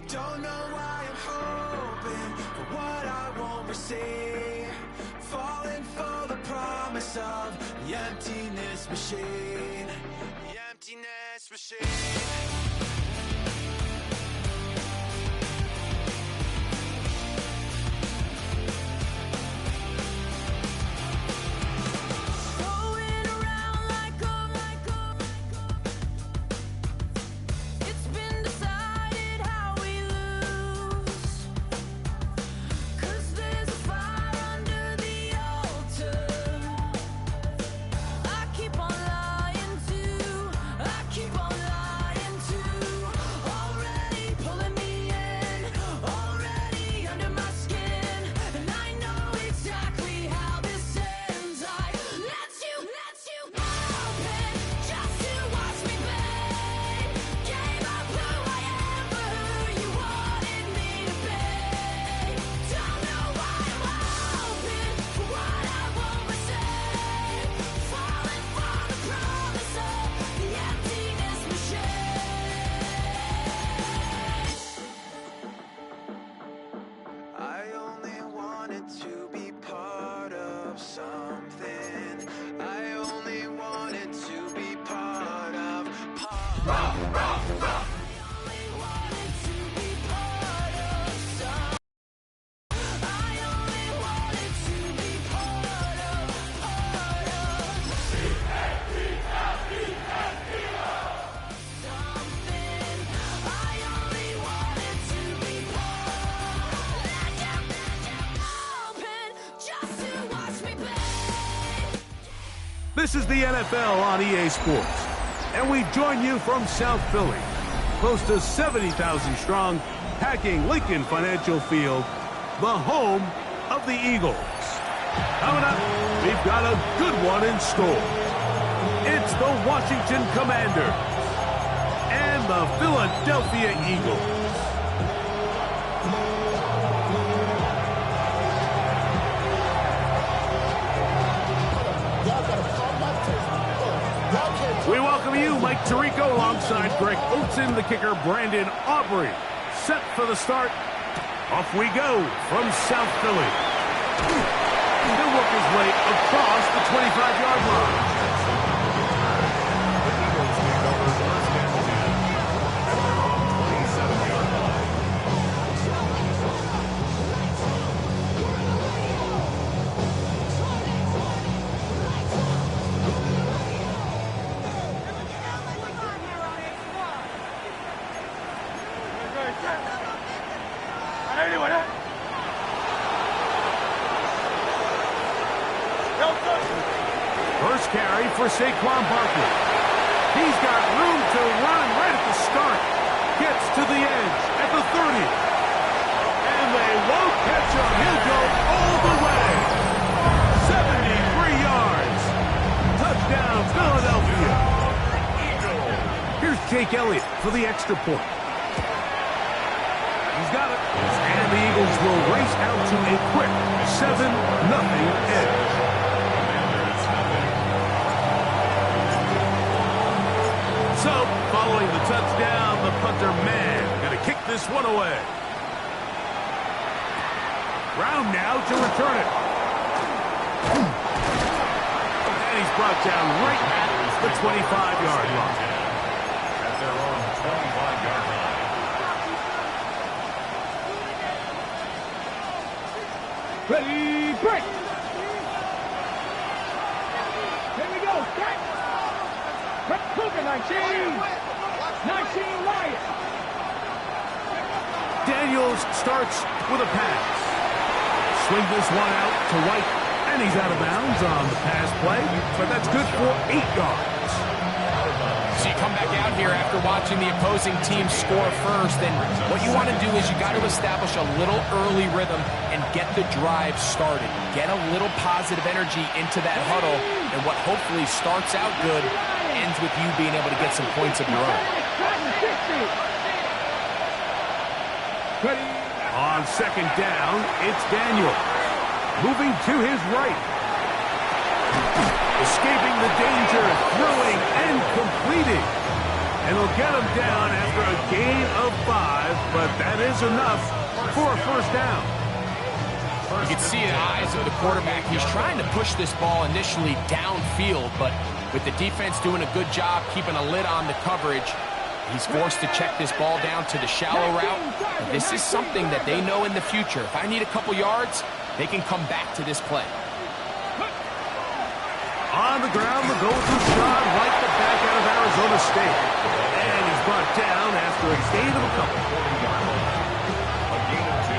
Don't know why I'm hoping for what I won't receive. Falling for the promise of the emptiness machine. The emptiness machine. This is the NFL on EA Sports, and we join you from South Philly, close to 70,000 strong, packing Lincoln Financial Field, the home of the Eagles. Coming up, we've got a good one in store. It's the Washington Commanders and the Philadelphia Eagles. We welcome you, Mike Tirico, alongside Greg Oatzen, the kicker, Brandon Aubrey. Set for the start. Off we go from South Philly. He'll work his way across the 25-yard line. First carry for Saquon Barkley. He's got room to run right at the start. Gets to the edge at the 30. And they won't catch him. He'll go all the way. 73 yards. Touchdown, Philadelphia. Here's Jake Elliott for the extra point. He's got it. And the Eagles will race out to a quick 7-0 edge. So, following the touchdown, the punter man going to kick this one away. Brown now to return it. And he's brought down right at the 25-yard line. At their own 25-yard line. Ready, break! Here we go, set! Cougar 19! 19 Wyatt! Daniels starts with a pass. Swing this one out to White, and he's out of bounds on the pass play, but that's good for 8 yards. So you come back out here after watching the opposing team score first, and what you want to do is you got to establish a little early rhythm and get the drive started. Get a little positive energy into that huddle, and what hopefully starts out good ends with you being able to get some points of your own. On second down, it's Daniel. Moving to his right. Escaping the danger, throwing and completing. And he'll get him down after a gain of 5, but that is enough for a first down. You can see in the eyes of the quarterback, he's trying to push this ball initially downfield, but with the defense doing a good job keeping a lid on the coverage, he's forced to check this ball down to the shallow route. And this is something that they know in the future. If I need a couple yards, they can come back to this play. On the ground, the go-to shot right the back out of Arizona State. And he's brought down after a gain of a couple. A gain of 2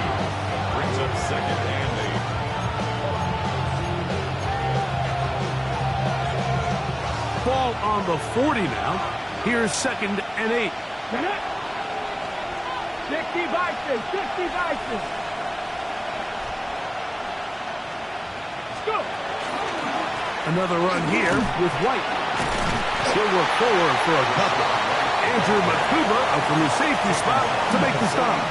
brings up second and 8. Ball on the 40 now. Here's second and 8. 60 vices, 60 vices. Let's go. Another run here with White. She'll look forward for a couple. Andrew Makuba out from the safety spot to make the stop.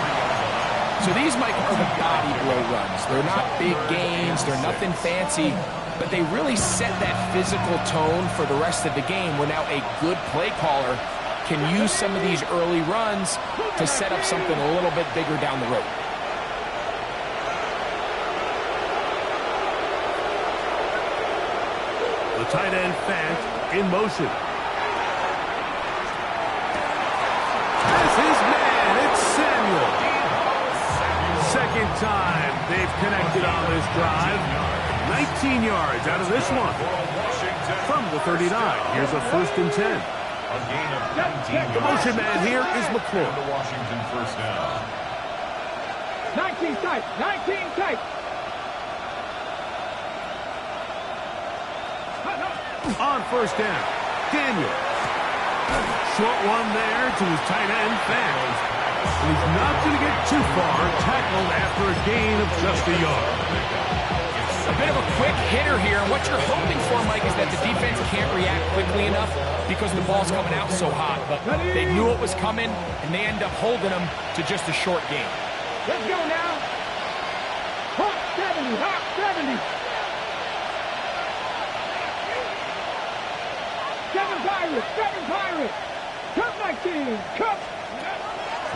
So these, Mike, are the body blow runs. They're not big gains. They're nothing fancy. But they really set that physical tone for the rest of the game where now a good play caller can use some of these early runs to set up something a little bit bigger down the road. The tight end Fant in motion. Has his man, it's Samuel. Second time they've connected on this drive. 19 yards out of this one. From the 39, here's a 1st and 10. A gain of 19 The motion man here is McClure. The Washington first down. 19 tight, 19 tight. On first down, Daniel. Short one there to his tight end, Fant. He's not going to get too far, tackled after a gain of just a yard. A bit of a quick hitter here. What you're hoping for, Mike, is that the defense can't react quickly enough because the ball's coming out so hot. But they knew it was coming, and they end up holding them to just a short game. Let's go now. Hot 70, hot 70. 7 Pirates, 7 Pirates. Cup 19, Cup.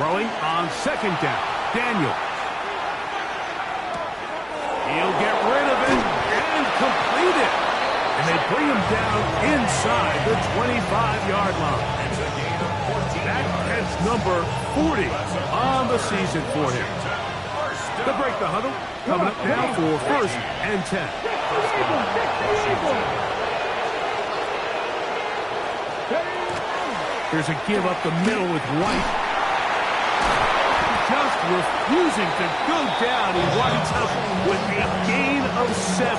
Throwing on second down, Daniel. He'll get rid of it and complete it. And they bring him down inside the 25-yard line. That's number 40 on the season for him. To break the huddle, coming up now for 1st and 10. Here's a give up the middle with White. Just refusing to go down. He winds up with a gain of 7.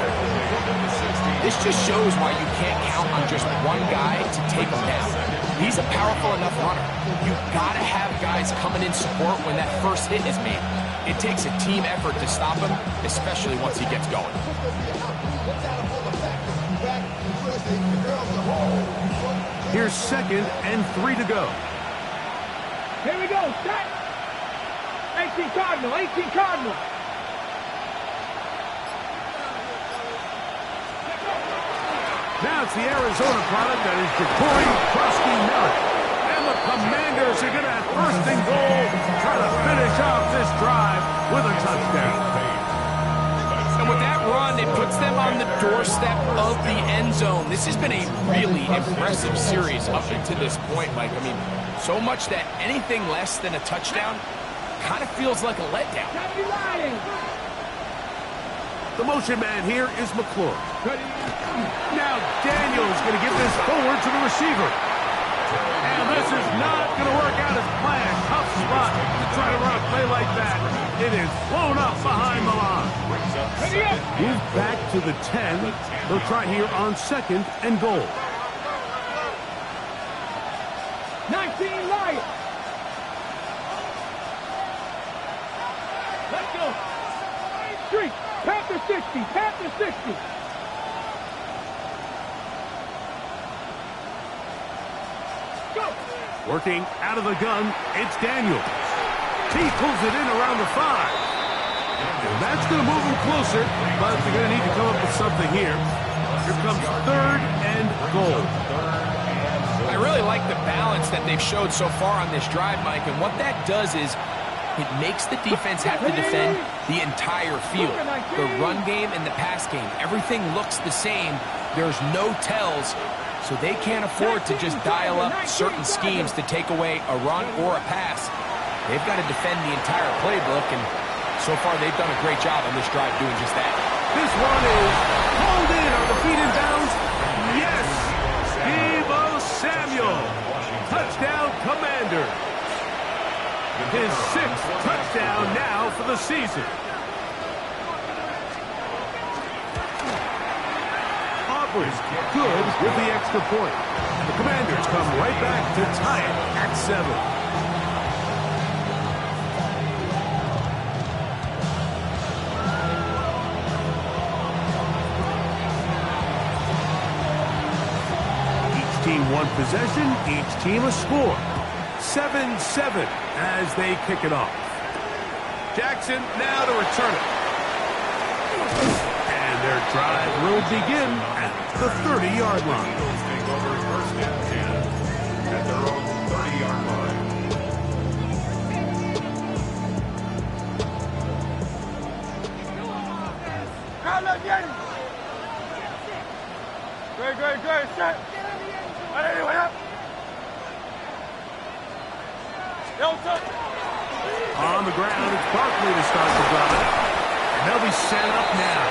This just shows why you can't count on just one guy to take him down. He's a powerful enough runner. You've got to have guys coming in support when that first hit is made. It takes a team effort to stop him, especially once he gets going. Here's 2nd and 3 to go. Here we go, set. 18 Cardinal, 18 Cardinal. Now it's the Arizona product that is Jacory Krusty-Merritt. And the Commanders are going to have 1st and goal, try to finish off this drive with a touchdown. And with that run, it puts them on the doorstep of the end zone. This has been a really impressive series up until this point, Mike. I mean, so much that anything less than a touchdown kind of feels like a letdown. The motion man here is McClure. Now Daniel's going to give this forward to the receiver. And this is not going to work out as planned. Tough spot to try to run a play like that. It is blown up behind the line. Move back to the 10. They'll try here on 2nd and goal. 19 Lions. Let's go. Street. Panther 60. Panther 60. Go. Working out of the gun, it's Daniel. He pulls it in around the 5. And that's going to move him closer, but they're going to need to come up with something here. Here comes 3rd and goal. I really like the balance that they've showed so far on this drive, Mike, and what that does is it makes the defense have to defend the entire field. The run game and the pass game, everything looks the same. There's no tells, so they can't afford to just dial up certain schemes to take away a run or a pass. They've got to defend the entire playbook, and so far they've done a great job on this drive doing just that. This one is hauled in on the feet and downs. Yes! Deebo Samuel. Touchdown, Commander. His 6th touchdown now for the season. Auburn's good with the extra point. The Commanders come right back to tie it at 7. One possession, each team a score. 7-7 as they kick it off. Jackson now to return it. And their drive will begin at the 30-yard line. Eagles take over first and 10 at their own 30-yard line. Good. Set. On the ground, it's Barkley to start the drive. And they'll be set up now.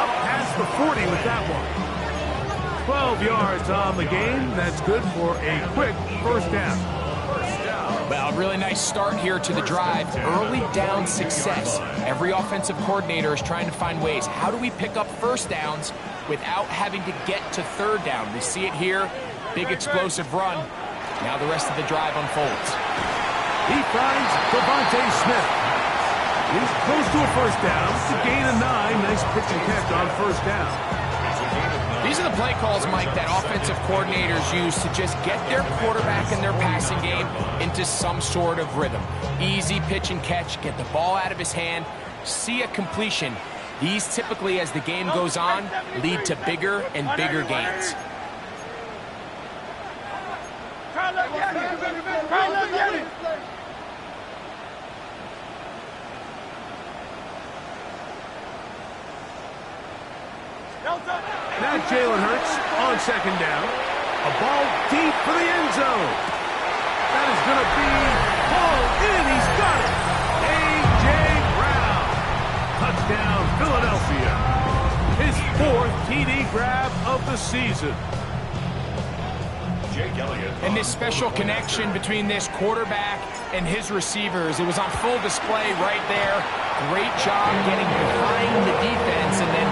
Up past the 40 with that one. 12 yards on the game. That's good for a quick first down. Well, a really nice start here to the drive. Early down success. Every offensive coordinator is trying to find ways. How do we pick up first downs without having to get to third down? We see it here. Big explosive run. Now the rest of the drive unfolds. He finds Devontae Smith. He's close to a first down. It's a gain of 9. Nice pitch and catch on first down. These are the play calls, Mike, that offensive coordinators use to just get their quarterback and their passing game into some sort of rhythm. Easy pitch and catch, get the ball out of his hand, see a completion. These typically, as the game goes on, lead to bigger and bigger gains. Now Jalen Hurts on second down. A ball deep for the end zone. That is going to be hauled in. He's got it. A.J. Brown. Touchdown, Philadelphia. His 4th TD grab of the season. And this special connection between this quarterback and his receivers, it was on full display right there. Great job getting behind the defense, and then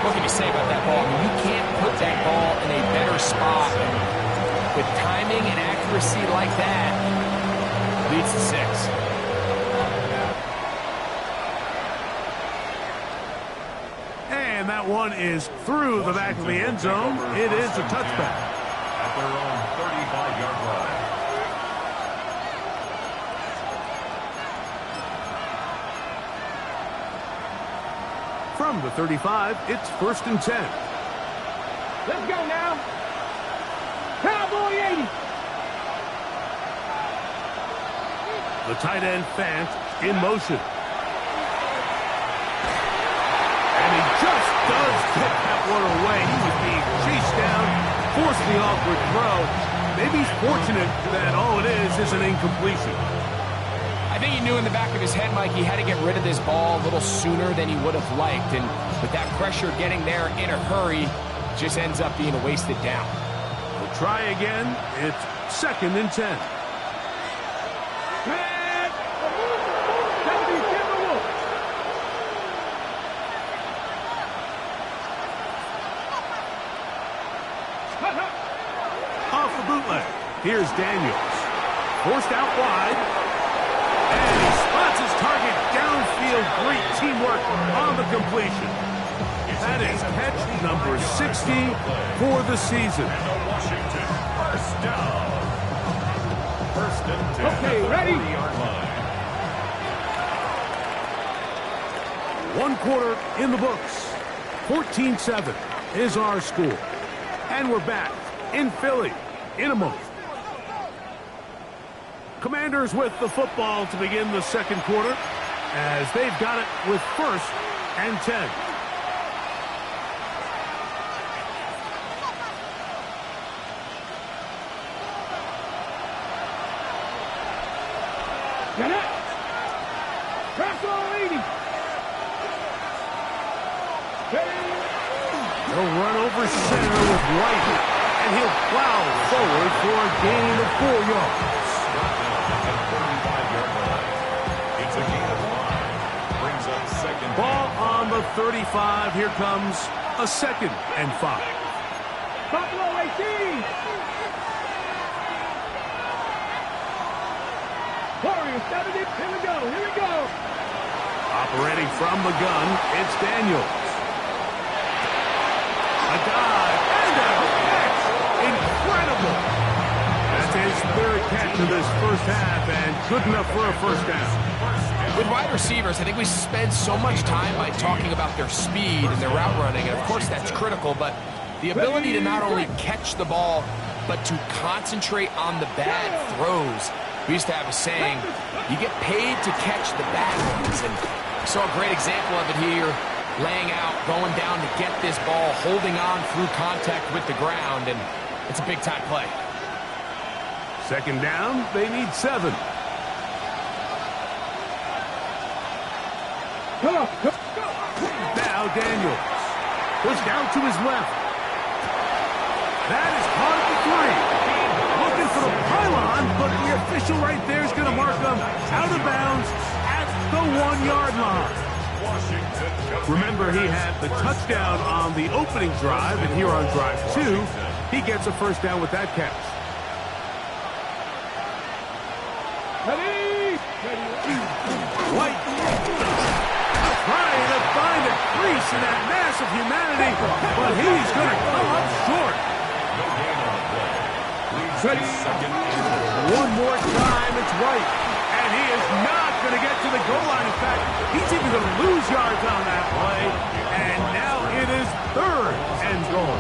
what can you say about that ball? I mean, you can't put that ball in a better spot. With timing and accuracy like that, leads to 6. And that one is through the back of the end zone. It is a touchback. At their own 35-yard line. From the 35, it's 1st and 10. Let's go now. Cowboy 80. The tight end, Fant, in motion. And he just does get that one away. He was being chased down, forced the awkward throw. Maybe he's fortunate that all it is an incompletion. I think he knew in the back of his head, Mike, he had to get rid of this ball a little sooner than he would have liked. And with that pressure getting there in a hurry, it just ends up being a wasted down. We'll try again. It's 2nd and 10. Off the bootleg. Here's Daniels. Forced out wide. And he spots his target downfield. Great teamwork on the completion. That is catch number 60 for the season. Washington, first down. 1st and 10. Okay, ready? 40-yard line. 1 quarter in the books. 14-7 is our score. And we're back in Philly in a moment. Commanders with the football to begin the second quarter as they've got it with 1st and 10. Get it! Press all 80! He'll run over center with White, and he'll plow forward for a gain of 4 yards. It's a gain of 5. Brings up second. Ball on the 35. Here comes a 2nd and 5. Buffalo 18! Warriors 70. Here we go. Here we go. Operating from the gun, it's Daniels. A dive and a catch. Incredible. That's his 3rd catch of this first half and good enough for a first down. With wide receivers, I think we spend so much time by talking about their speed and their route running, and of course that's critical, but the ability to not only catch the ball, but to concentrate on the bad throws. We used to have a saying, you get paid to catch the bad ones, and we saw a great example of it here, laying out, going down to get this ball, holding on through contact with the ground, and it's a big-time play. 2nd down, they need 7. Now Daniels. Pushed out to his left. That is caught at the 3. Looking for the pylon, but the official right there is going to mark him out of bounds at the 1-yard line. Remember, he had the touchdown on the opening drive, and here on drive 2, he gets a first down with that catch. Ready? White trying to find a crease in that mass of humanity, but he's going to come up short. Ready? Second. One more time, it's White, and he is not going to get to the goal line. In fact, he's even going to lose yards on that play, and now it is 3rd and goal.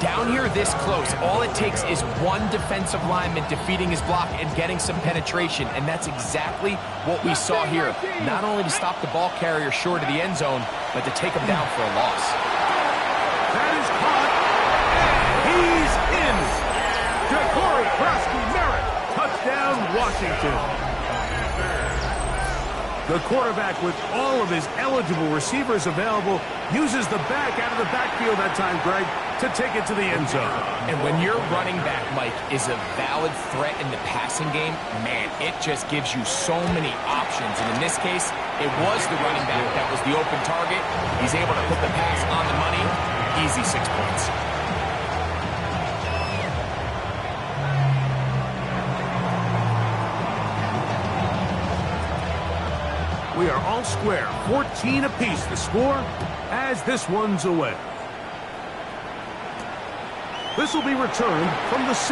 Down here this close, all it takes is one defensive lineman defeating his block and getting some penetration, and that's exactly what we saw here. Not only to stop the ball carrier short of the end zone, but to take him down for a loss. That is caught, and he's in. Ja'Cory Krosky-Merritt, touchdown Washington. The quarterback, with all of his eligible receivers available, uses the back out of the backfield that time, Greg, to take it to the end zone. And when your running back, Mike, is a valid threat in the passing game, man, it just gives you so many options. And in this case, it was the running back that was the open target. He's able to put the pass on the money. Easy 6 points. We are all square, 14 apiece the score as this one's away. This will be returned from the 6.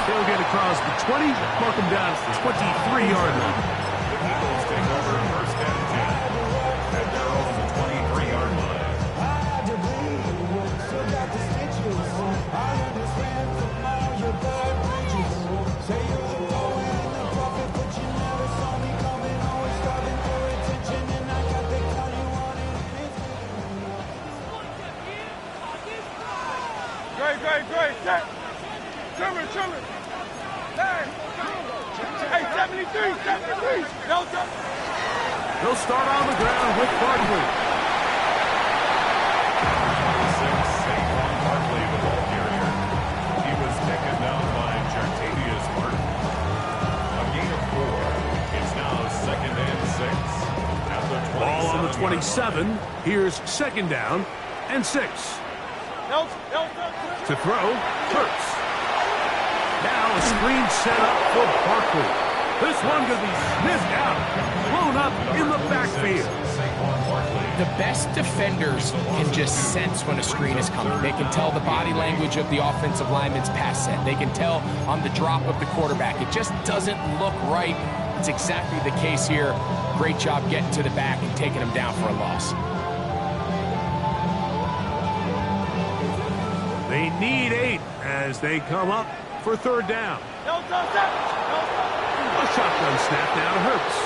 They'll get across the 20, mark him down at the 23-yard line. The Eagles take over 1st and 10 at their own 23-yard line. Great. Children. Hey, 73. Delta. They'll start on the ground with Barkley. Saquon Barkley, the ball carrier. He was taken down by Jartavius Martin. A gain of 4. It's now 2nd and 6 at the 27. Ball on the 27. Here's 2nd down and 6. To throw, Hurts. Now a screen set up for Barkley. This one could be sniffed out, blown up in the backfield. The best defenders can just sense when a screen is coming. They can tell the body language of the offensive lineman's pass set. They can tell on the drop of the quarterback. It just doesn't look right. It's exactly the case here. Great job getting to the back and taking him down for a loss. They need 8 as they come up for 3rd down. A shotgun snap now to Hurts.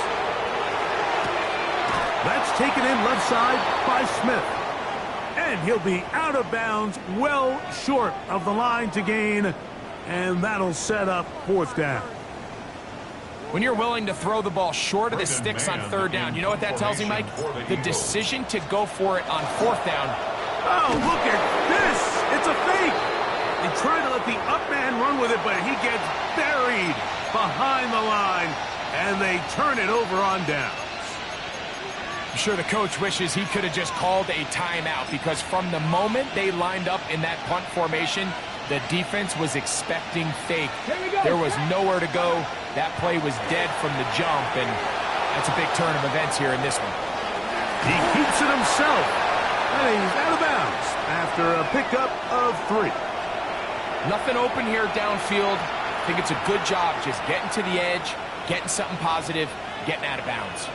That's taken in left side by Smith. And he'll be out of bounds, well short of the line to gain. And that'll set up 4th down. When you're willing to throw the ball short of the sticks on 3rd down, you know what that tells me, Mike? The decision to go for it on 4th down. Oh, look at this. It's a fake. They try to let the up man run with it, but he gets buried behind the line, and they turn it over on downs. I'm sure the coach wishes he could have just called a timeout, because from the moment they lined up in that punt formation, the defense was expecting fake. There was nowhere to go. That play was dead from the jump, and that's a big turn of events here in this one. He keeps it himself, and he's out of bounds after a pickup of 3. Nothing open here downfield. I think it's a good job just getting to the edge, getting something positive, getting out of bounds.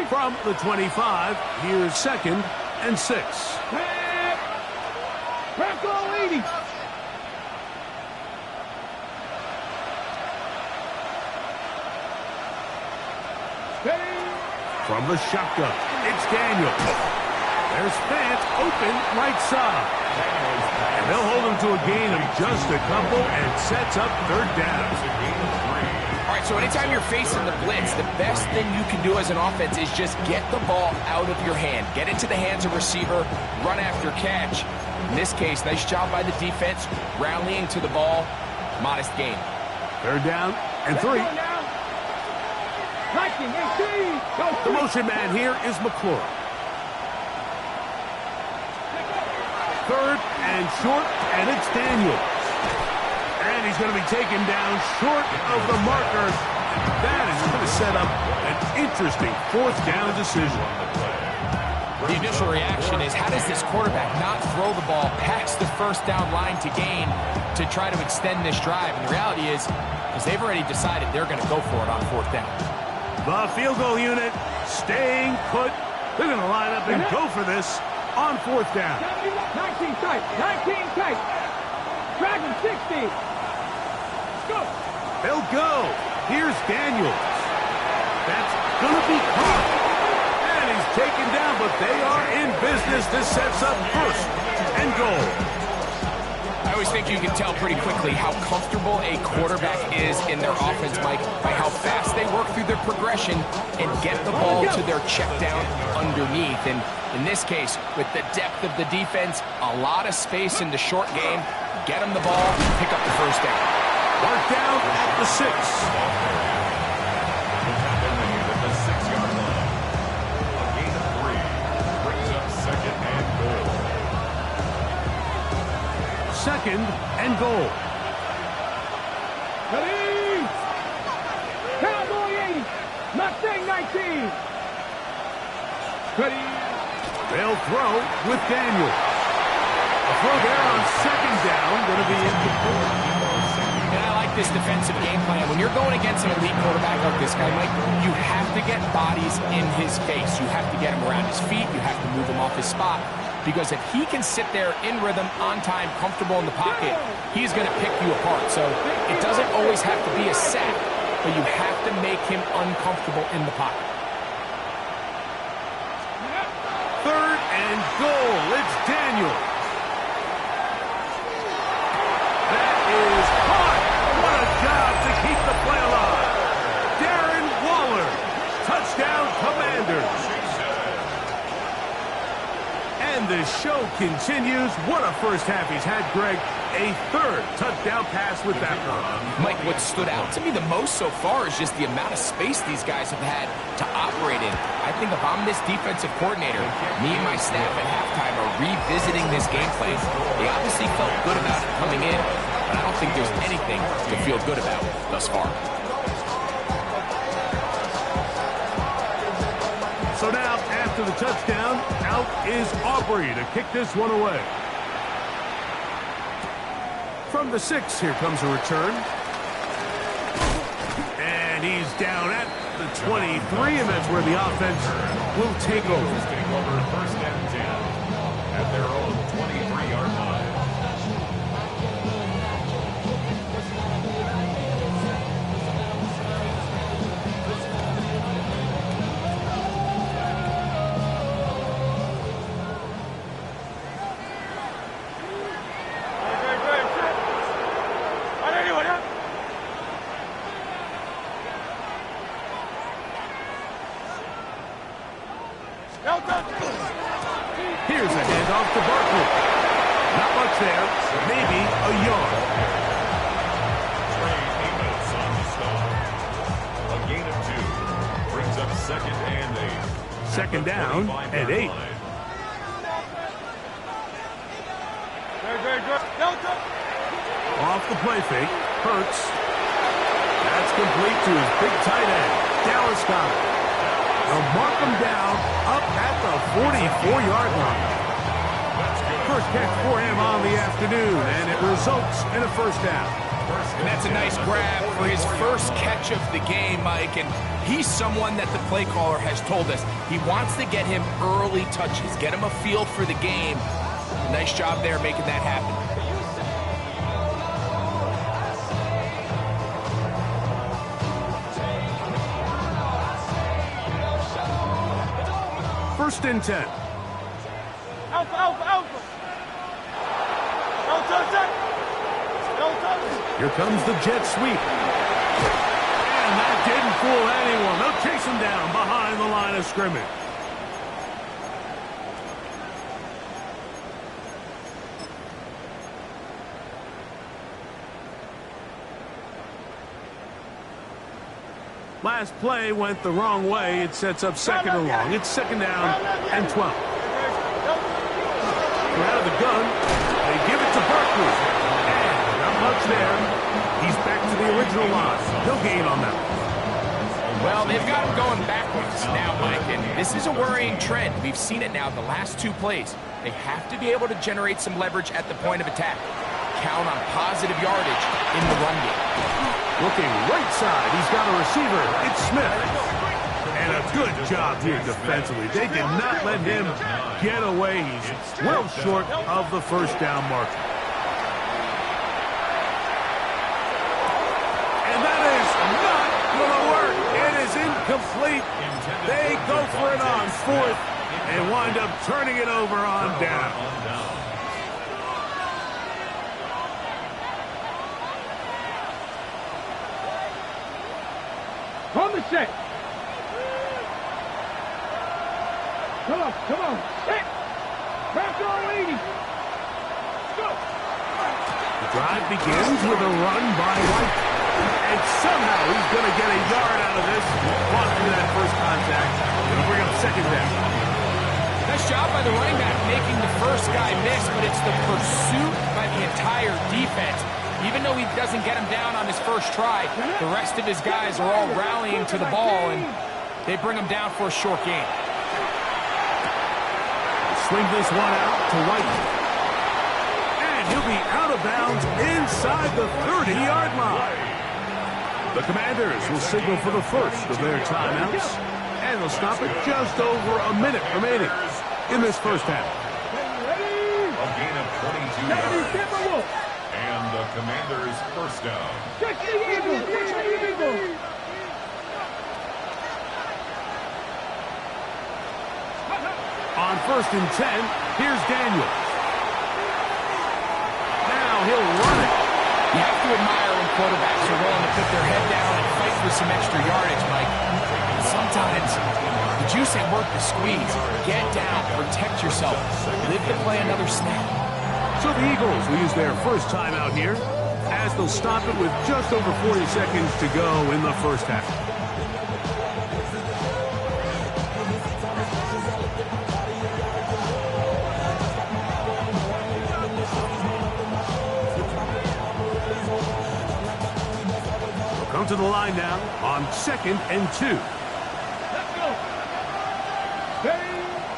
From the 25, here's 2nd and 6. Crack all 80. From the shotgun, it's Daniel. There's Fant open right side. And they'll hold him to a gain of just a couple and sets up 3rd down. All right, so anytime you're facing the blitz, the best thing you can do as an offense is just get the ball out of your hand. Get into the hands of receiver, run after catch. In this case, nice job by the defense, rallying to the ball. Modest gain. 3rd down and 3. The motion man here is McClure. 3rd and short, and it's Daniels. And he's going to be taken down short of the marker. That is going to set up an interesting 4th down decision. The initial reaction is, how does this quarterback not throw the ball past the 1st down line to gain to try to extend this drive? And the reality is they've already decided they're going to go for it on 4th down. The field goal unit staying put. They're going to line up and go for this on 4th down. 19 tight. 19 tight. Drag him 60. Go. They'll go. Here's Daniels. That's going to be caught. And he's taken down, but they are in business. This sets up 1st and goal. I always think you can tell pretty quickly how comfortable a quarterback is in their offense, Mike, by how fast they work through their progression and get the ball to their check down underneath. And in this case, with the depth of the defense, a lot of space in the short game, get them the ball, pick up the 1st down. Mark down at the 6. At the 6-yard line. A gain of 3 brings up 2nd and goal. 2nd and goal. Ready? Cowboy 80. Mustang 19. Ready? They'll throw with Daniel. A throw there on 2nd down, going to be incomplete. And I like this defensive game plan. When you're going against an elite quarterback like this guy, Mike, you have to get bodies in his face. You have to get him around his feet. You have to move him off his spot. Because if he can sit there in rhythm, on time, comfortable in the pocket, he's going to pick you apart. So it doesn't always have to be a sack, but you have to make him uncomfortable in the pocket. 3rd and goal. It's Daniel. That is caught. What a job to keep the play alive. Darren Waller. Touchdown, Commanders. And the show continues. What a first half he's had, Greg. A 3rd touchdown pass with that one. Mike, what stood out to me the most so far is just the amount of space these guys have had to operate in. I think if I'm this defensive coordinator, me and my staff at halftime are revisiting this game plan. They obviously felt good about it coming in, but I don't think there's anything to feel good about thus far. So now, after the touchdown, out is Aubrey to kick this one away. From the 6, here comes a return. And he's down at the 23, and that's where the offense will take over. Take over 1st and 10 at their own 23-yard line. off to Barkley. Not much there, maybe a yard. Trey Amos on the stop. A gain of 2 brings up 2nd and 8. Second down and 8. Off the play fake, Hurts. That's complete to his big tight end, Dallas Scott. They'll mark him down up at the 44-yard line. First catch for him on the afternoon, and it results in a first down. And that's a nice grab for his first catch of the game, Mike. And he's someone that the play caller has told us he wants to get him early touches, get him a feel for the game. Nice job there making that happen. First and 10. Alpha, alpha, alpha. Here comes the jet sweep. And that didn't fool anyone. They'll chase him down behind the line of scrimmage. Last play went the wrong way. It sets up second and long. It's second down and 12. They're out of the gun. They give it to Barkley. And not much there. He's back to the original line. No gain on that. Well, they've got him going backwards now, Mike, and this is a worrying trend. We've seen it now the last 2 plays. They have to be able to generate some leverage at the point of attack. Count on positive yardage in the run game. Looking right side, he's got a receiver. It's Smith. And a good job here defensively. They did not let him get away. He's well short of the first down marker. And that is not going to work. It is incomplete. They go for it on 4th and wind up turning it over on down. On the set. Come on, come on. Set. Back on 80. Go. The drive begins with a run by White. And somehow he's going to get a yard out of this. Walk through that first contact. Going to bring up second down. Nice job by the running back making the first guy miss, but it's the pursuit by the entire defense. Even though he doesn't get him down on his first try, the rest of his guys are all rallying to the ball, and they bring him down for a short gain. Swing this one out to White. And he'll be out of bounds inside the 30-yard line. The Commanders will signal for the first of their timeouts, and they'll stop it just over a minute remaining in this first half. A gain of 22 yards. And the Commanders' first down. Check the eagle. Check the eagle. On first and 10, here's Daniels. Now he'll run it. You have to admire when quarterbacks are willing to put their head down and fight for some extra yardage, Mike. Sometimes the juice ain't worth the squeeze. Get down, protect yourself, live to play another snap. So the Eagles will use their first timeout here as they'll stop it with just over 40 seconds to go in the first half. We'll come to the line now on 2nd and 2. Let's go.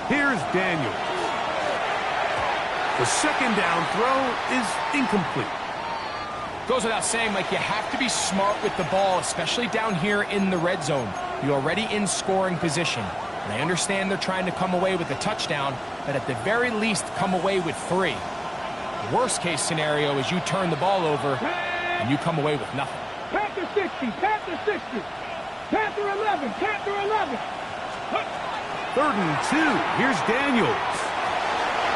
Here's Daniels. The second down throw is incomplete. Goes without saying, Mike, you have to be smart with the ball, especially down here in the red zone. You're already in scoring position. And I understand they're trying to come away with a touchdown, but at the very least, come away with 3. The worst case scenario is you turn the ball over and you come away with nothing. Panther 60, Panther 60. Panther 11, Panther 11. 3rd and 2. Here's Daniels.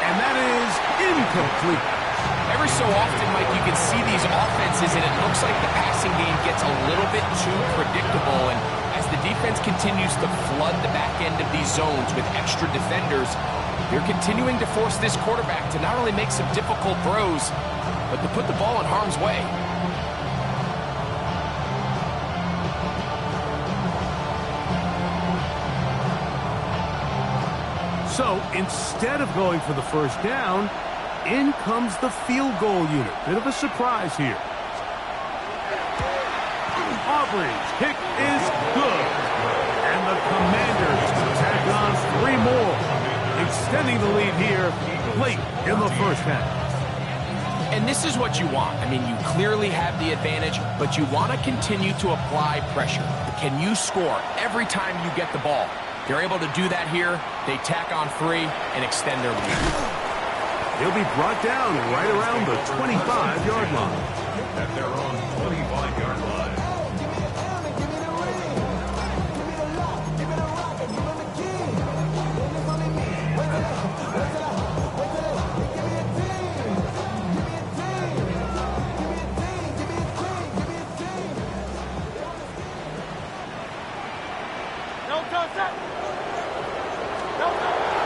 And that is incomplete. Every so often, Mike, you can see these offenses, and it looks like the passing game gets a little bit too predictable. And as the defense continues to flood the back end of these zones with extra defenders, You're continuing to force this quarterback to not only make some difficult throws, but to put the ball in harm's way. So instead of going for the first down, in comes the field goal unit. Bit of a surprise here. Auburn's kick is good. And the Commanders tack on 3 more, extending the lead here late in the first half. And this is what you want. I mean, you clearly have the advantage, but you want to continue to apply pressure. Can you score every time you get the ball? They're able to do that here. They tack on 3 and extend their lead. He'll be brought down right around the 25-yard line. At their own 25-yard line.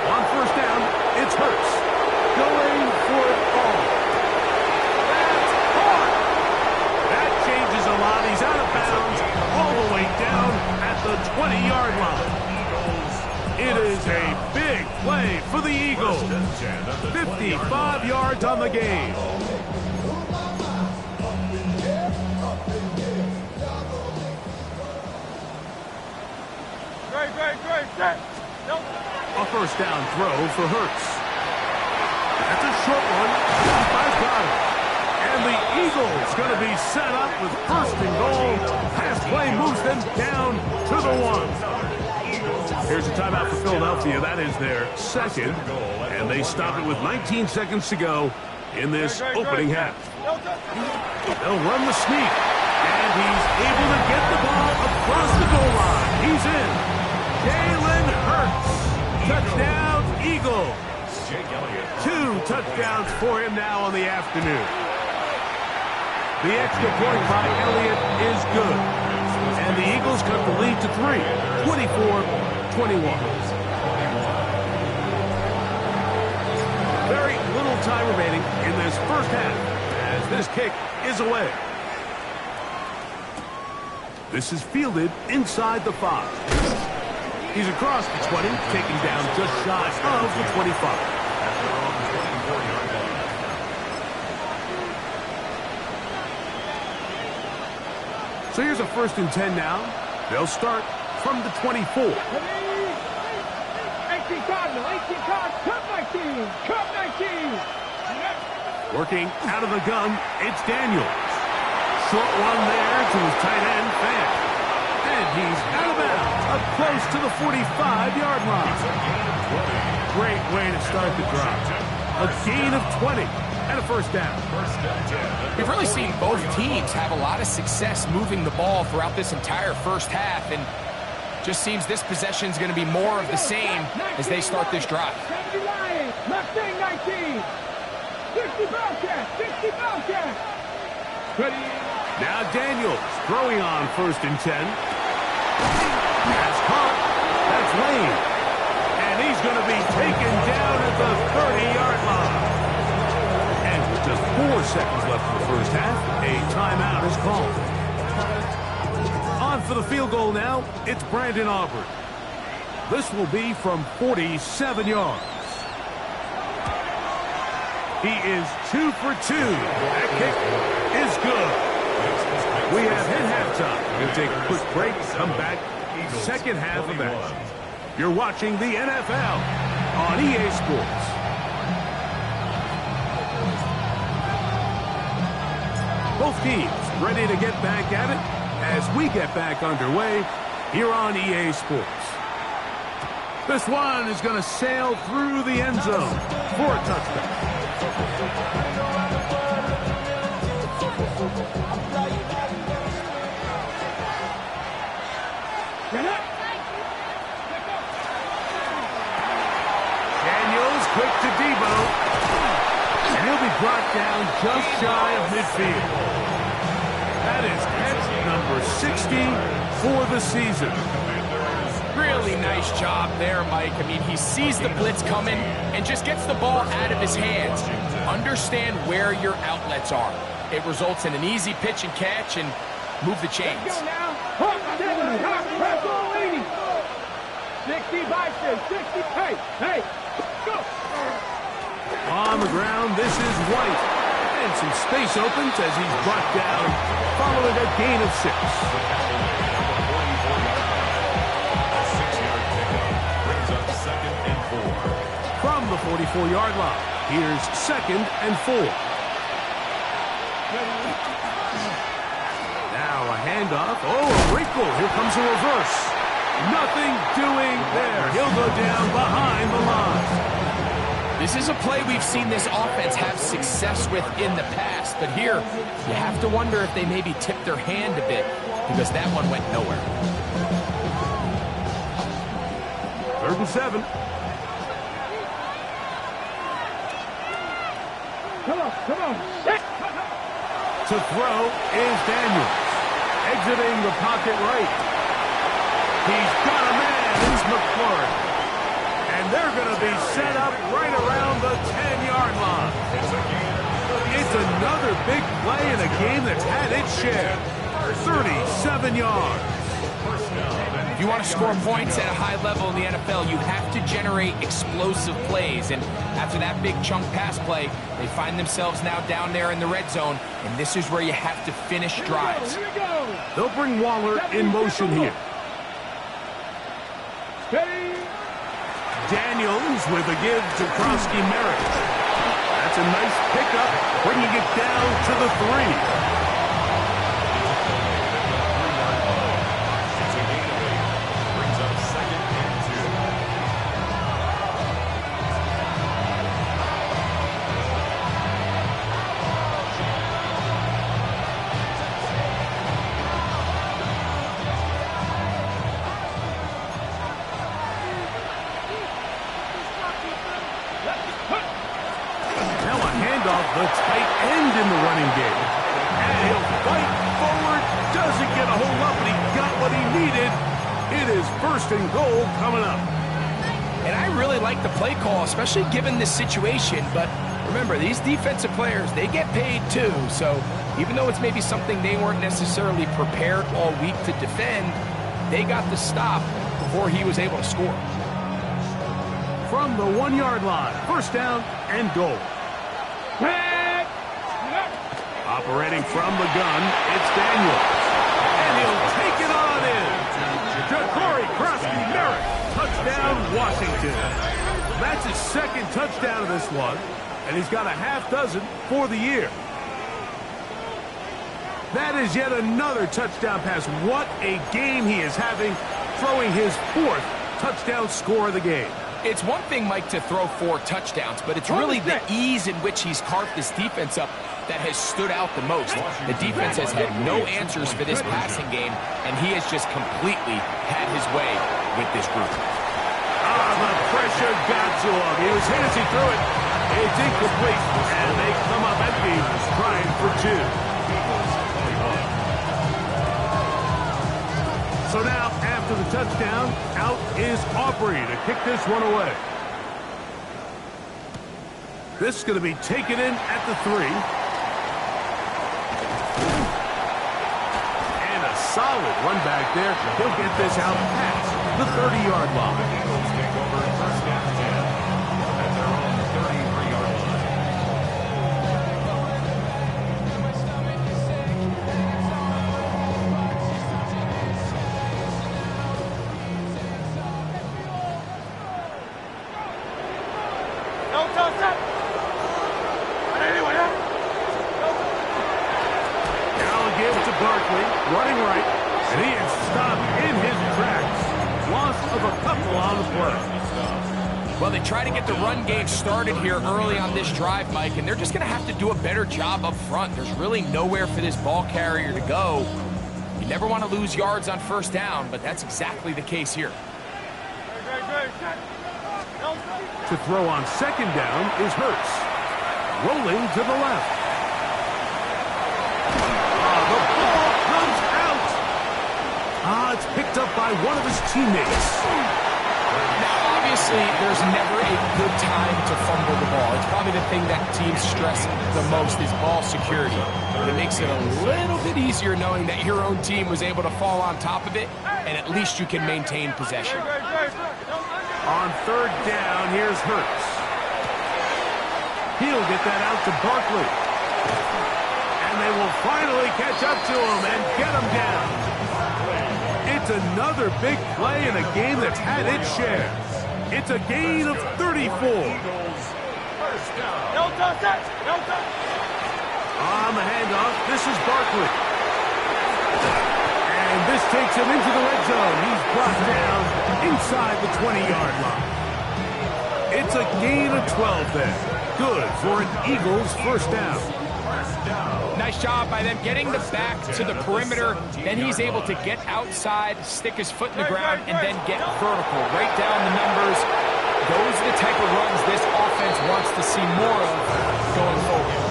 On first down, it's Hurts. Going for it all. That's hard. That changes a lot. He's out of bounds all the way down at the 20-yard line. It is a big play for the Eagles. 55 yards on the game. Set. A first down throw for Hurts. That's a short one. I've got it. And the Eagles going to be set up with first and goal. Pass play moves them down to the 1. Here's a timeout for Philadelphia. That is their second. And they stop it with 19 seconds to go in this opening half. They'll run the sneak. And he's able to get the ball across the goal line. He's in. Jalen Hurts. Touchdown, Eagles. 2 touchdowns for him now on the afternoon. The extra point by Elliott is good. And the Eagles cut the lead to 3, 24-21. Very little time remaining in this first half as this kick is away. This is fielded inside the 5. He's across the 20, taken down just shy of the 25. So here's a 1st and 10 now. They'll start from the 24. 18 Cardinal, 18 Cardinal, cut 19, cut 19. Working out of the gun, it's Daniels. Short one there to his tight end, Fan. And he's out of bounds, up close to the 45-yard line. Great way to start the drive. A gain of 20 and a first down. We've really seen both teams have a lot of success moving the ball throughout this entire first half, and just seems this possession is going to be more of the same as they start this drive. 70 Lions, Mustang 19, 60 Bobcat, 60 Bobcat. Ready. Now Daniels throwing on 1st and 10. That's caught. That's Lane. And he's going to be taken down at the 30-yard line. And with just 4 seconds left in the first half, a timeout is called. On for the field goal now, it's Brandon Aubrey. This will be from 47 yards. He is 2 for 2. That kick is good. We have hit halftime. We'll take a quick break, come back, second half of action. You're watching the NFL on EA Sports. Both teams ready to get back at it as we get back underway here on EA Sports. This one is going to sail through the end zone for a touchdown. Daniels quick to Debo. And he'll be brought down just shy of midfield. That is catch number 60 for the season. Really Really nice job there, Mike. I mean, he sees the blitz coming and just gets the ball out of his hands. Understand where your outlets are. It results in an easy pitch and catch and move the chains. Let's go now. Press all 80. 60 by 60. Hey, go. On the ground, this is White. And some space opens as he's brought down, following a gain of 6. From the 44-yard line, here's 2nd and 4. Now a handoff. Oh, a wrinkle. Here comes a reverse. Nothing doing there. He'll go down behind the line. This is a play we've seen this offense have success with in the past, but here you have to wonder if they maybe tipped their hand a bit because that one went nowhere. 3rd and 7. Come on. To throw is Daniels. Exiting the pocket right. He's got a man. It's McLaurin. And they're going to be set up right around the 10-yard line. It's another big play in a game that's had its share. 37 yards. If you want to score points at a high level in the NFL, you have to generate explosive plays. And after that big chunk pass play, they find themselves now down there in the red zone. And this is where you have to finish drives. Here we go. They'll bring Waller in motion here. Steady. Daniels with a give to Krosky Merritt. That's a nice pickup, bringing it down to the 3. The tight end in the running game. And he'll fight forward. Doesn't get a hold up, but he got what he needed. It is 1st and goal coming up. And I really like the play call, especially given this situation. But remember, these defensive players, they get paid too. So even though it's maybe something they weren't necessarily prepared all week to defend, they got the stop before he was able to score. From the 1-yard line, 1st down and goal. Operating from the gun, it's Daniels. And he'll take it on in. Ja'Cory Krosky Merritt. Touchdown, Washington. That's his 2nd touchdown of this one. And he's got a half dozen for the year. That is yet another touchdown pass. What a game he is having, throwing his 4th touchdown score of the game. It's one thing, Mike, to throw 4 touchdowns, but it's really the ease in which he's carved this defense up that has stood out the most. The defense has had no answers for this passing game, and he has just completely had his way with this group. The pressure got to him. He was hit as he threw it. It's incomplete, and they come up empty, trying for 2. So now, after the touchdown, out is Aubrey to kick this one away. This is going to be taken in at the 3. And a solid run back there. He'll get this out past the 30-yard line. Running right, and he is stopped in his tracks. Loss of a couple on the play. Well, they try to get the run game started here early on this drive, Mike, and they're just going to have to do a better job up front. There's really nowhere for this ball carrier to go. You never want to lose yards on 1st down, but that's exactly the case here. To throw on 2nd down is Hurts. Rolling to the left. It's picked picked up by one of his teammates. Now, obviously, there's never a good time to fumble the ball. It's probably the thing that teams stress the most is ball security. But it makes it a little bit easier knowing that your own team was able to fall on top of it, and at least you can maintain possession. On third down, here's Hurts. He'll get that out to Barkley. And they will finally catch up to him and get him down. It's another big play in a game that's had its share. It's a gain of 34. On the handoff, this is Barkley. And this takes him into the red zone. He's brought down inside the 20-yard line. It's a gain of 12 there. Good for an Eagles first down. Nice job by them getting the back to the perimeter. Then he's able to get outside, stick his foot in the ground, and then get vertical. Right down the numbers. Those are the type of runs this offense wants to see more of going forward.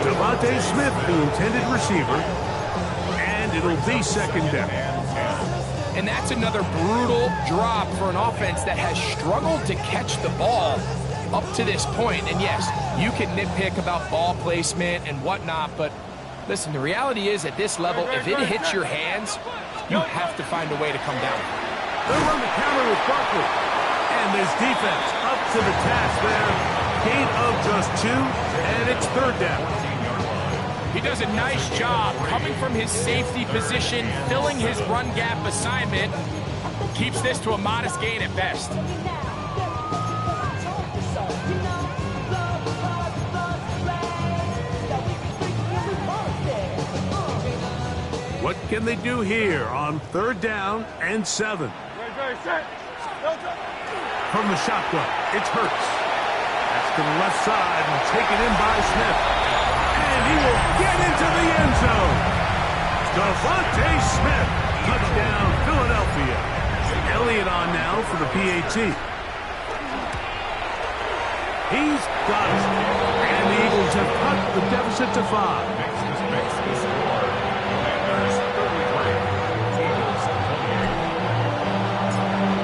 Devontae Smith, the intended receiver, and it'll be second down. And that's another brutal drop for an offense that has struggled to catch the ball up to this point. And yes, you can nitpick about ball placement and whatnot, but listen, the reality is at this level, if it hits your hands, you have to find a way to come down. They'll run the counter with Barkley. And this defense up to the task there. Gain of just 2, and it's third down. He does a nice job coming from his safety position, filling his run gap assignment. Keeps this to a modest gain at best. What can they do here on third down and 7? From the shotgun, it's Hurts. That's to the left side and taken in by Smith. And he will get into the end zone. Devontae Smith, touchdown Philadelphia. Elliott on now for the PAT. He's got it. And the Eagles have cut the deficit to 5.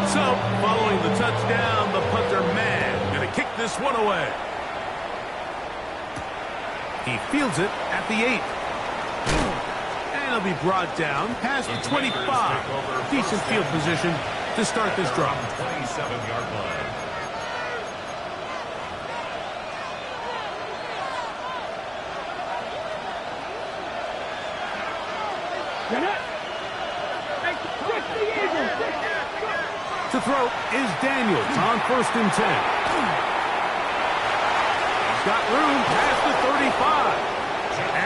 So, following the touchdown, the punter man going to kick this one away. He fields it at the 8. And he'll be brought down past the 25. Decent field position to start this drive. 27-yard line. To throw is Daniels on 1st and 10. He's got room past the 35.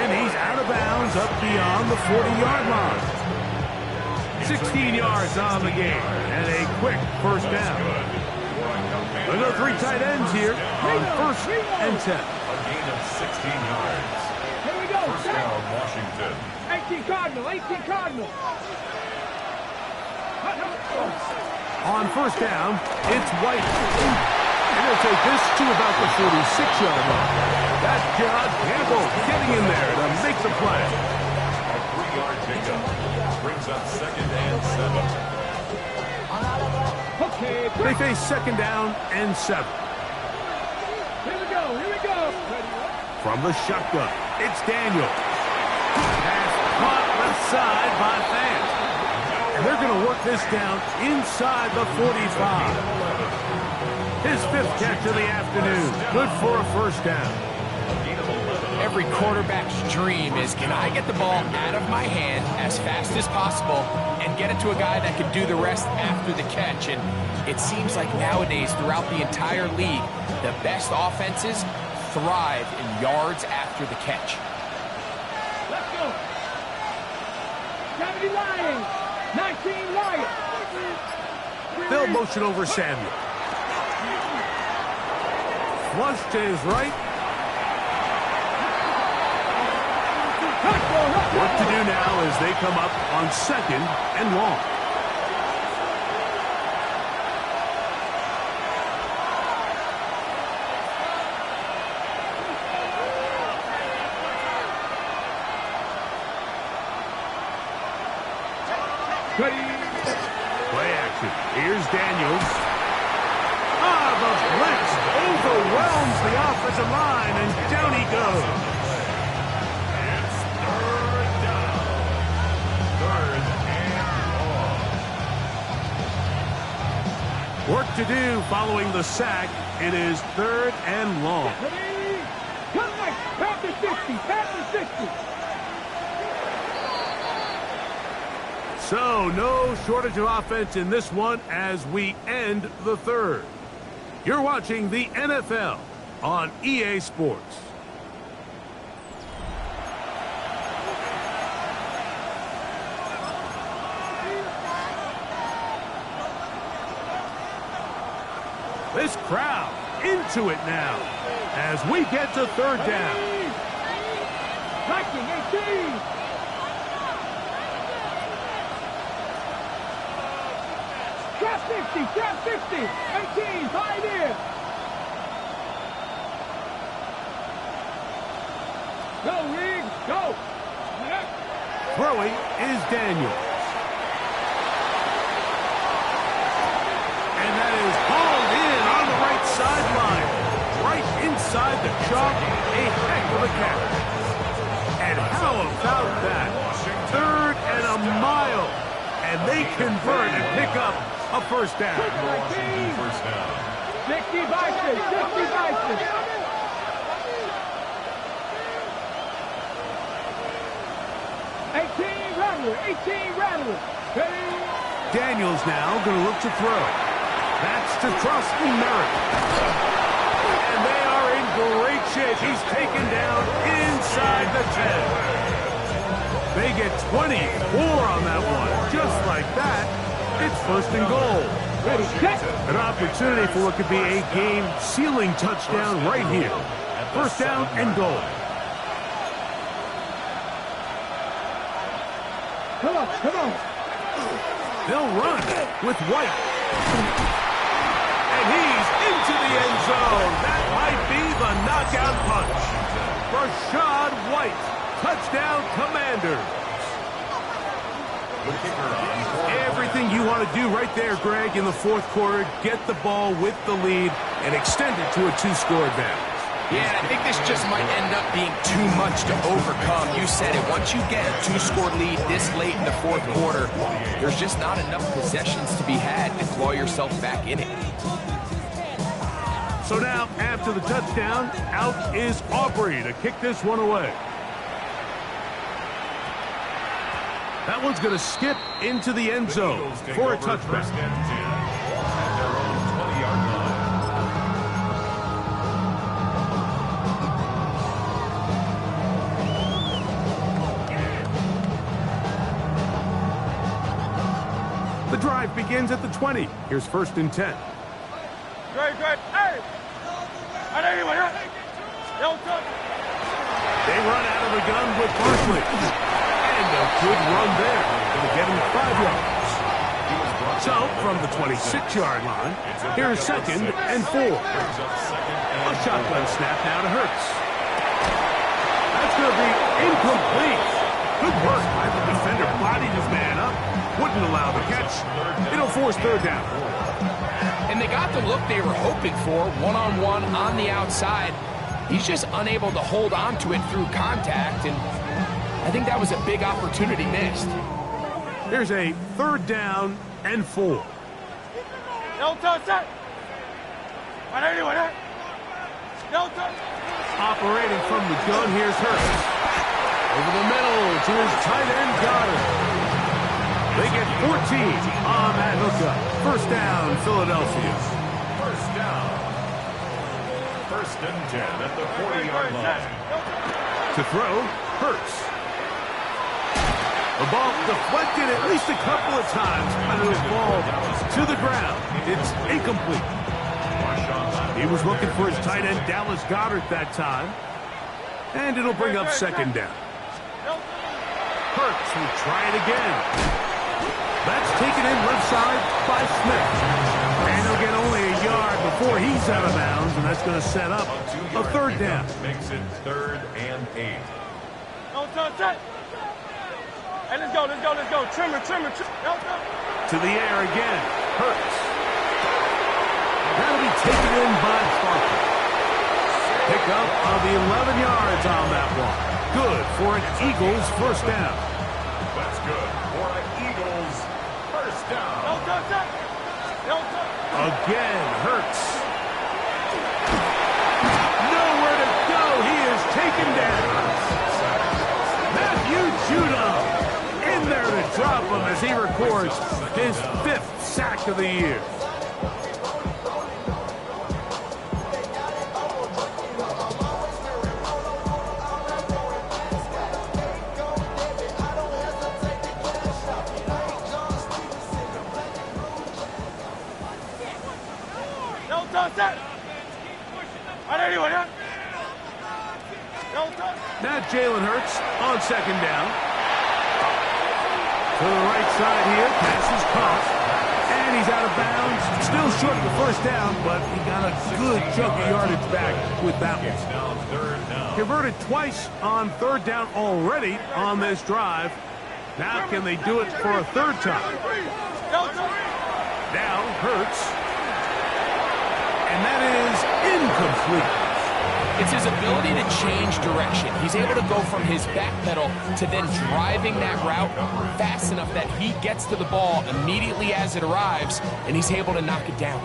And he's out of bounds up beyond the 40-yard line. 16 yards on the game and a quick first down. We'll go 3 tight ends here on 1st and 10. A gain of 16 yards. Here we go. First down, Washington. 18 Cardinal, 18 Cardinal. On first down, it's White. And he'll take this to about the 46-yard line. That's John Campbell getting in there to make the play. A 3-yard pickup brings up 2nd and 7. They face 2nd down and 7. Here we go, here we go. From the shotgun, it's Daniel. Pass caught left side by Fant. And they're going to work this down inside the 45. His 5th catch of the afternoon. Good for a first down. Every quarterback's dream is, can I get the ball out of my hand as fast as possible and get it to a guy that can do the rest after the catch? And it seems like nowadays, throughout the entire league, the best offenses thrive in yards after the catch. Let's go. 70 Lions, 19 Lions. They'll motion over Samuel. Flush to his right. What to do now as they come up on 2nd and long. Ready. Play action. Here's Daniels. The blitz overwhelms the offensive line, and down he goes. It's third down. Third and long. Work to do following the sack. It is third and long. Come right, past the 60, past the 60. So, no shortage of offense in this one as we end the third. You're watching the NFL on EA Sports. This crowd into it now as we get to third down. Viking 18. Trap 60, trap 60. 18, 5 in. Go, Riggs, go. Throwing is Daniels. And that is hauled in on the right sideline. Right inside the chalk. A heck of a catch. And how about that? Third and a mile. And they convert and pick up a first down. 60 Bison, 60 Bison. 18 Rattler, 18 Rattler. Daniels now going to look to throw. That's to Trusty Merritt. And they are in great shape. He's taken down inside the 10. They get 24 on that one. Just like that, it's first and goal. Ready, set. An opportunity for what could be a game-sealing touchdown right here. First down and goal. Come on, come on. They'll run with White. And he's into the end zone. That might be the knockout punch. Rashad White. Touchdown, Commanders. Everything you want to do right there, Greg, in the fourth quarter. Get the ball with the lead and extend it to a two-score advantage. Yeah, I think this just might end up being too much to overcome. You said it. Once you get a two-score lead this late in the fourth quarter, there's just not enough possessions to be had to claw yourself back in it. So now, after the touchdown, out is Aubrey to kick this one away. That one's going to skip into the end zone for a touchback. The drive begins at the 20. Here's first and 10. Great, great. Hey! They run out of the gun with Barkley. And a good run there. Going to get him 5 yards. So, from the 26-yard line, here's second and 4. A shotgun snap now to Hurts. That's going to be incomplete. Good work by the defender. Bodied his man up. Wouldn't allow the catch. It'll force third down. And they got the look they were hoping for, one-on-one on the outside. He's just unable to hold on to it through contact, and I think that was a big opportunity missed. Here's a third down and 4. Operating from the gun, here's Hurts. Over the middle to his tight end, Goddard. They get 14 on that hookup. First down, Philadelphia. First down. First and 10 at the 40-yard line. To throw, Hurts. The ball deflected at least a couple of times, but it'll fall to the ground. It's incomplete. He was looking for his tight end, Dallas Goedert, that time. And it'll bring up second down. Hurts will try it again. That's taken in left side by Smith. And he'll get only a yard before he's out of bounds, and that's going to set up a third down. Makes it third and 8. Hey, let's go, let's go, let's go. Trimmer. To the air again. Hurts. That'll be taken in by Barkley. Pick up of the 11 yards on that one. Good for an Eagles first down. That's good for an Eagles first down. Again, Hurts. Nowhere to go. He is taken down. Matthew Judon in there to drop him as he records his 5th sack of the year. Now Jalen Hurts on second down. To the right side here, pass is caught. And he's out of bounds. Still short of the first down, but he got a good chunk of yardage back with that one. Converted twice on third down already on this drive. Now can they do it for a third time? Now Hurts. And that is incomplete. It's his ability to change direction. He's able to go from his back pedal to then driving that route fast enough that he gets to the ball immediately as it arrives, and he's able to knock it down.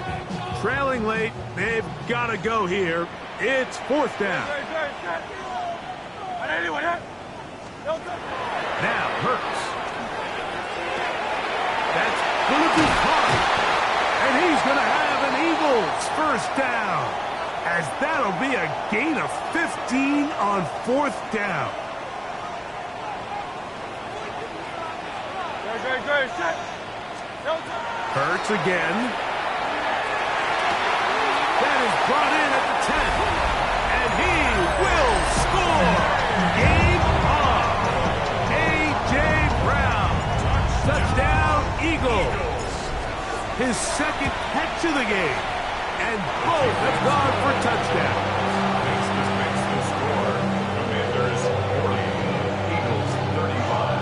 Trailing late, they've got to go here. It's fourth down. Now Hurts. That's going to be caught. And he's going to have an Eagles first down. As that'll be a gain of 15 on fourth down. Hurts again. That is brought in at the 10. And he will score. Game on. A.J. Brown. Touchdown, Eagles. His second catch of the game. And both have gone for touchdowns. This makes the score. Commanders 40, Eagles 35.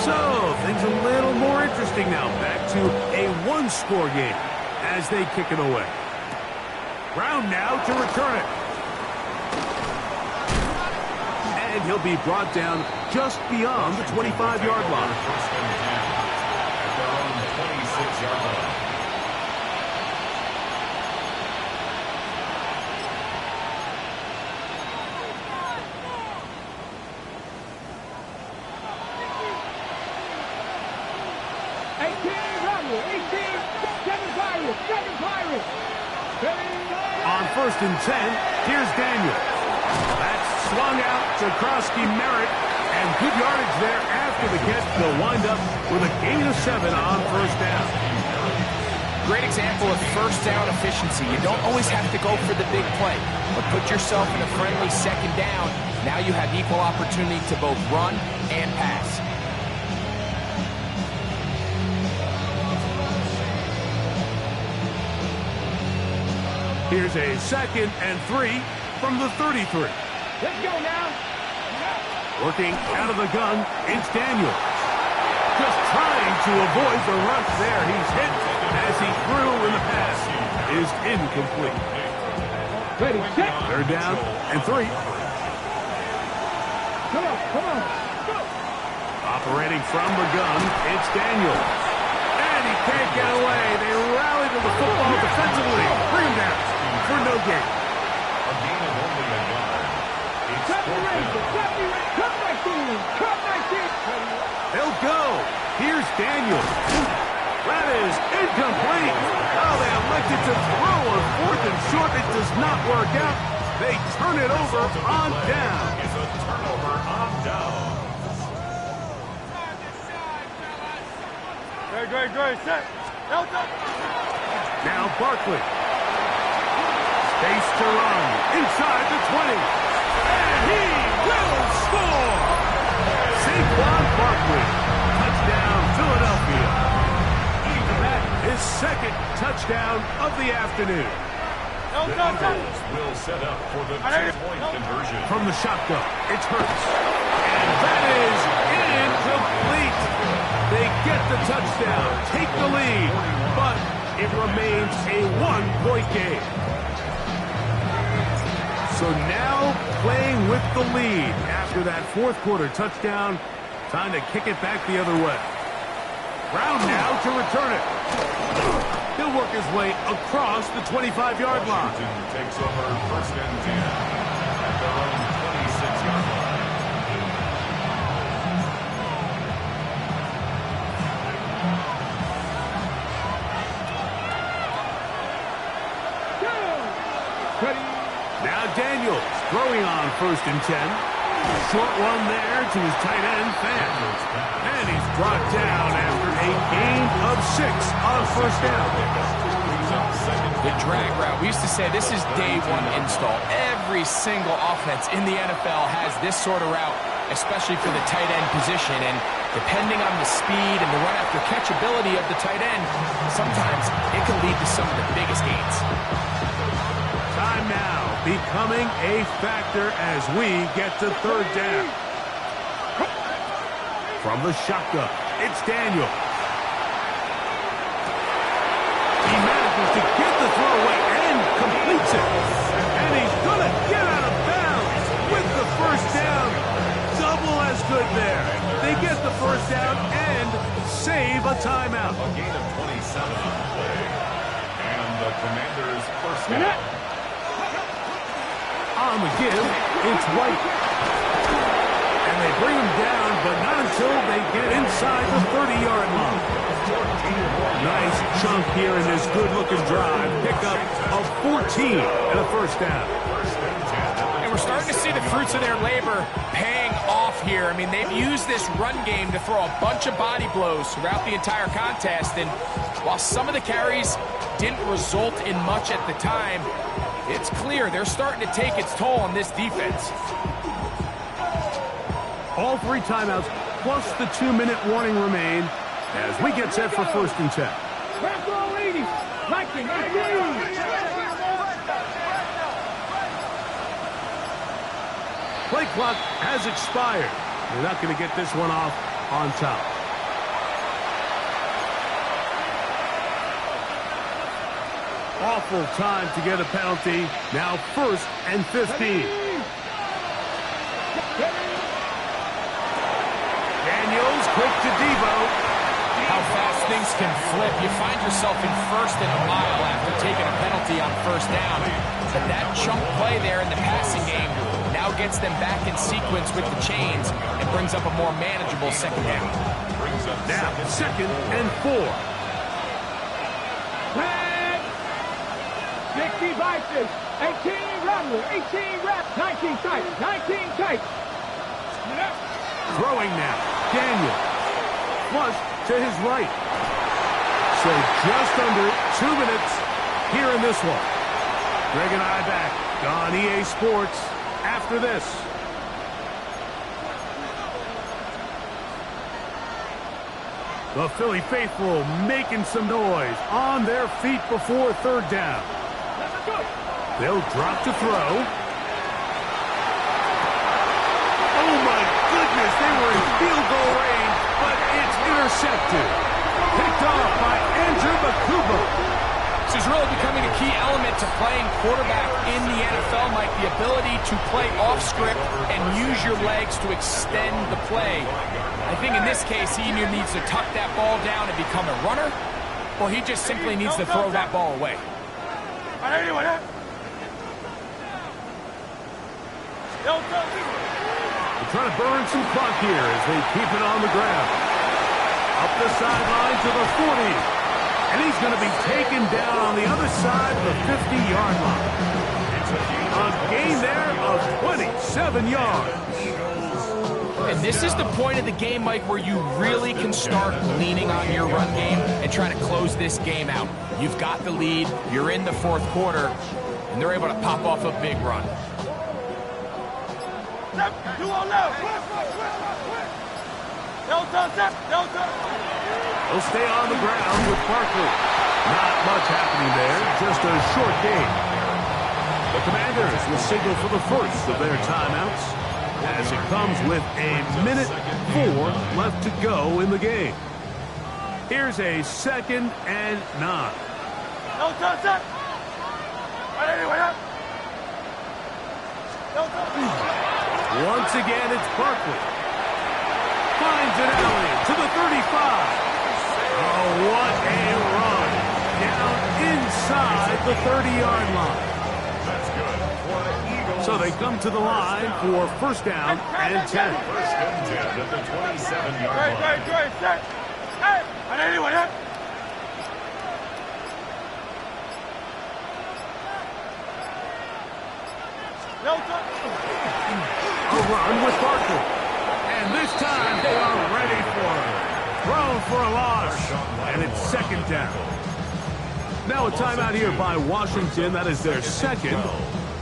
So, things a little more interesting now. Back to a one-score game as they kick it away. Brown now to return it. And he'll be brought down just beyond the 25-yard line. First and 10 at their own 26-yard line. On first and 10, here's Daniel. That's swung out to Krosky Merritt, and good yardage there after the catch. They'll wind up with a gain of 7 on first down. Great example of first down efficiency. You don't always have to go for the big play, but put yourself in a friendly second down. Now you have equal opportunity to both run and pass. Here's a 2nd and 3 from the 33. Let's go now. Working out of the gun, it's Daniel. Just trying to avoid the rush there. He's hit as he threw, and the pass is incomplete. Ready, set. They're down and 3. Come on. Go. Operating from the gun, it's Daniel. And he can't get away. They rally to the football defensively. Bring him down for no gain. A gain of only a yard. It's Come right there. They'll go. Here's Daniel. That is incomplete. Oh, they elected to throw on 4th and short. It does not work out. They turn it over on down. It's a turnover on down. Great. Set. Now Barkley. Space to run. Inside the 20. And he will score. Saquon Barkley. Touchdown, Philadelphia. That is 2nd touchdown of the afternoon. The Eagles will set up for the two-point conversion. From the shotgun, it's Hurts. And that is incomplete. They get the touchdown, take the lead, but it remains a one-point game. So now playing with the lead after that fourth quarter touchdown, time to kick it back the other way. Brown now to return it. He'll work his way across the 25-yard line. Washington takes over first and 10 at their own 26-yard line. Now Daniels throwing on first and 10. Short one there to his tight end, Fan. And he's brought down after a gain of 6 on first down. The drag route. We used to say this is day one install. Every single offense in the NFL has this sort of route, especially for the tight end position. And depending on the speed and the run after catch ability of the tight end, sometimes it can lead to some of the biggest gains. Time now becoming a factor as we get to third down. From the shotgun, it's Daniel. He manages to get the throw away and completes it. And he's going to get out of bounds with the first down. Double as good there. They get the first down and save a timeout. A gain of 27 on the play. And the Commanders' first down. On the give, it's White. And they bring him down, but not until they get inside the 30-yard line. Nice chunk here in this good-looking drive. Pickup of 14 and a first down. And we're starting to see the fruits of their labor paying off here. I mean, they've used this run game to throw a bunch of body blows throughout the entire contest. And while some of the carries didn't result in much at the time, it's clear they're starting to take its toll on this defense. All 3 timeouts plus the 2-minute warning remain as we get set for first and 10. Play clock has expired. They're not going to get this one off on top. Awful time to get a penalty. Now first and 15. Daniels quick to Devo. How fast things can flip. You find yourself in first and a mile after taking a penalty on first down. But that chunk play there in the passing game now gets them back in sequence with the chains and brings up a more manageable second down. Now second and 4. 60 vices, 18 Rattler, 18 Rat, 19 tight, 19 tight. Throwing now, Daniel. Flush to his right. So just under 2 minutes here in this one. Greg and I back on EA Sports after this. The Philly faithful making some noise on their feet before third down. They'll drop to throw. Oh, my goodness. They were in field goal range, but it's intercepted. Picked off by Andrew Bakuba. This is really becoming a key element to playing quarterback in the NFL, Mike. The ability to play off script and use your legs to extend the play. I think in this case, he either needs to tuck that ball down and become a runner, or he just simply needs to throw that ball away. They're trying to burn some clock here as they keep it on the ground. Up the sideline to the 40. And he's going to be taken down on the other side of the 50-yard line. A gain there of 27 yards. And this is the point of the game, Mike, where you really can start leaning on your run game and trying to close this game out. You've got the lead, you're in the fourth quarter, and they're able to pop off a big run. They'll stay on the ground with Barkley. Not much happening there, just a short game. The Commanders will signal for the first of their timeouts as it comes with a minute 4 left to go in the game. Here's a 2nd and 9. No touch up. Anyway, up. No touch. Once again, it's Barkley. Finds an alley to the 35. Oh, what a run. Down inside the 30-yard line. That's good. For the Eagles. So they come to the line for first down and 10. First and 10 at the 27-yard line. Great, set. Hey, anyway, up. No touch. A run with Barkley. And this time they are ready for it. Thrown for a loss. And it's 2nd down. Now a timeout here by Washington. That is their 2nd.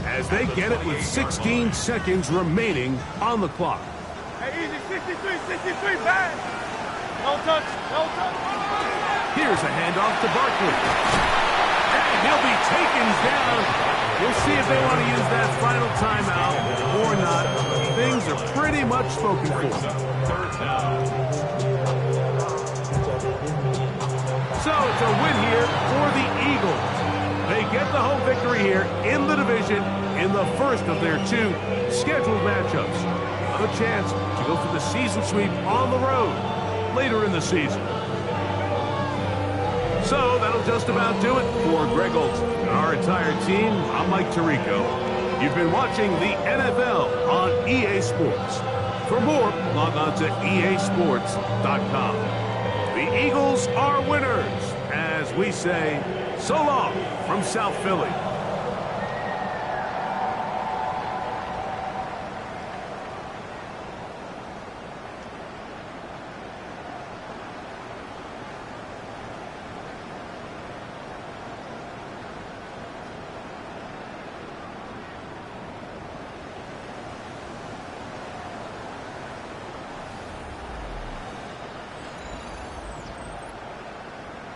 As they get it with 16 seconds remaining on the clock. Hey, easy, 63, bad. No touch. Here's a handoff to Barkley. And he'll be taken down. We'll see if they want to use that final timeout or not. Things are pretty much spoken for. Third down. So it's a win here for the Eagles. They get the home victory here in the division in the first of their 2 scheduled matchups. A chance to go for the season sweep on the road later in the season. So that'll just about do it for Greg Olson and our entire team. I'm Mike Tirico. You've been watching the NFL on EA Sports. For more, log on to easports.com. The Eagles are winners, as we say, so long from South Philly.